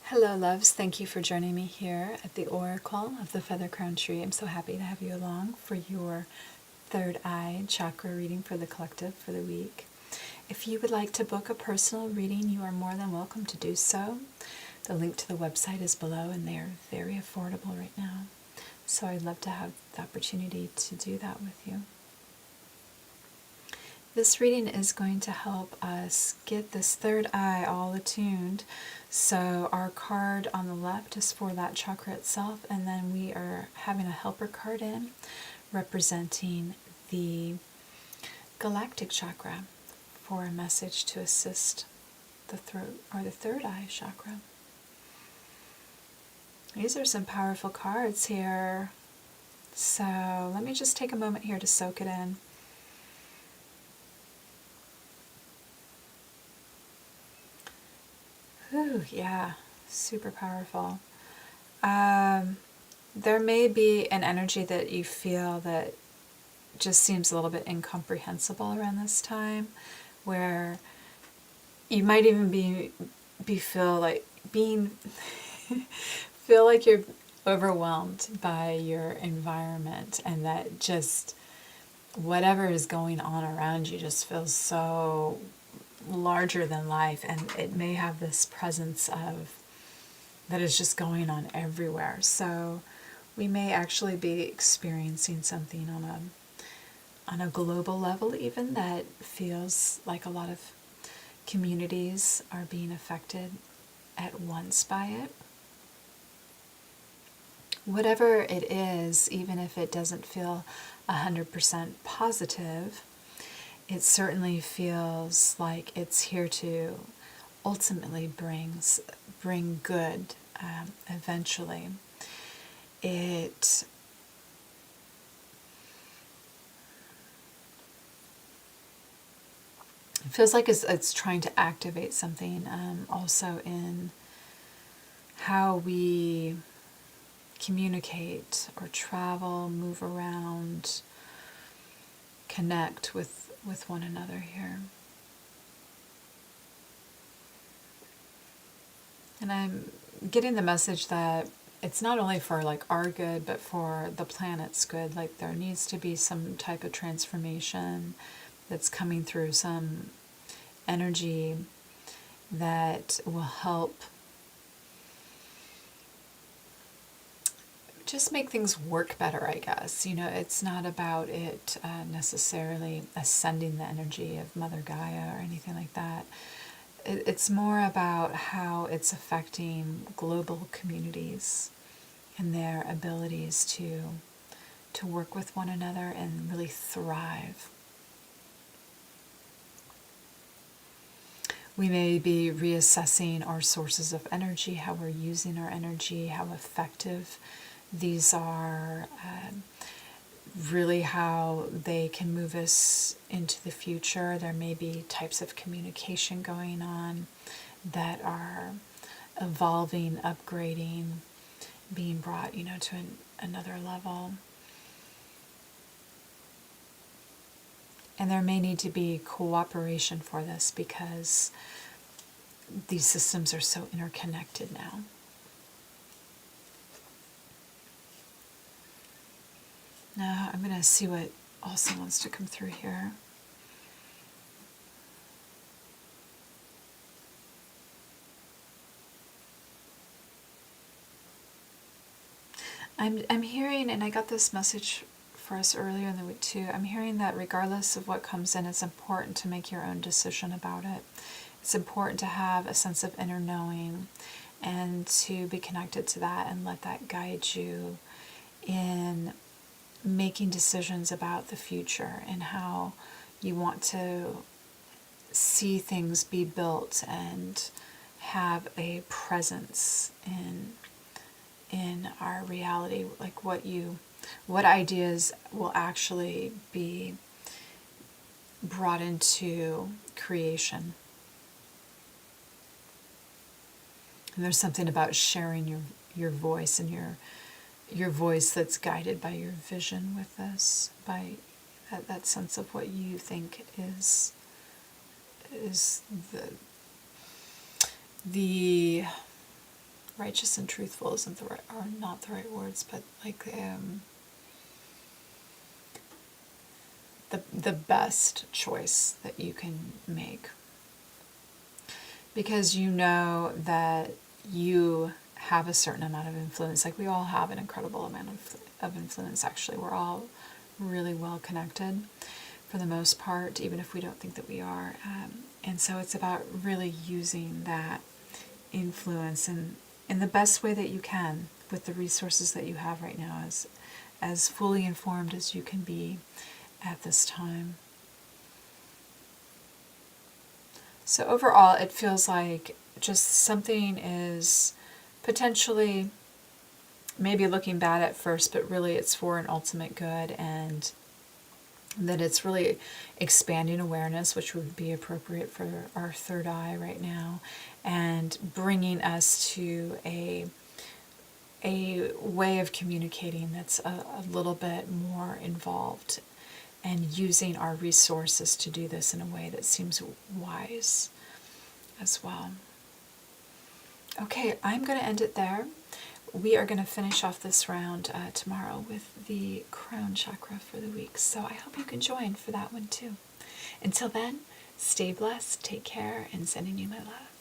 Hello loves, thank you for joining me here at the Oracle of the Feather Crown Tree. I'm so happy to have you along for your third eye chakra reading for the collective for the week. If you would like to book a personal reading, you are more than welcome to do so. The link to the website is below and they are very affordable right now. So I'd love to have the opportunity to do that with you. This reading is going to help us get this third eye all attuned. So our card on the left is for that chakra itself, and then we are having a helper card in representing the Galactic chakra for a message to assist the throat or the third eye chakra. These are some powerful cards here. So let me just take a moment here to soak it in. Ooh, yeah, super powerful. There may be an energy that you feel that just seems a little bit incomprehensible around this time, where you might even feel like you're overwhelmed by your environment, and that just whatever is going on around you just feels so larger than life, and it may have this presence of that is just going on everywhere. So we may actually be experiencing something on a global level even that feels like a lot of communities are being affected at once by it. Whatever it is, even if it doesn't feel 100% positive, it certainly feels like it's here to ultimately bring good eventually. It feels like it's trying to activate something also in how we communicate or travel, move around, connect with one another here. And I'm getting the message that it's not only for like our good, but for the planet's good. Like there needs to be some type of transformation that's coming through, some energy that will help just make things work better, I guess. You know, it's not about it necessarily ascending the energy of Mother Gaia or anything like that. It's more about how it's affecting global communities and their abilities to work with one another and really thrive. We may be reassessing our sources of energy, how we're using our energy, how effective these are, really how they can move us into the future. There may be types of communication going on that are evolving, upgrading, being brought, to another level. And there may need to be cooperation for this because these systems are so interconnected now. Now I'm going to see what also wants to come through here. I'm hearing, and I got this message for us earlier in the week too, I'm hearing that regardless of what comes in, it's important to make your own decision about it. It's important to have a sense of inner knowing and to be connected to that and let that guide you in making decisions about the future and how you want to see things be built and have a presence in our reality, like what ideas will actually be brought into creation. And there's something about sharing your voice and your voice that's guided by your vision with this, by that sense of what you think is the righteous and truthful isn't the right, are not the right words, but like the best choice that you can make. Because you know that you have a certain amount of influence. Like we all have an incredible amount of influence, actually. We're all really well connected for the most part, even if we don't think that we are. And so it's about really using that influence in the best way that you can with the resources that you have right now, as fully informed as you can be at this time. So overall, it feels like just something is potentially maybe looking bad at first, but really it's for an ultimate good, and that it's really expanding awareness, which would be appropriate for our third eye right now, and bringing us to a way of communicating that's a little bit more involved, and using our resources to do this in a way that seems wise as well. Okay, I'm going to end it there. We are going to finish off this round tomorrow with the crown chakra for the week, so I hope you can join for that one too. Until then, stay blessed, take care, and sending you my love.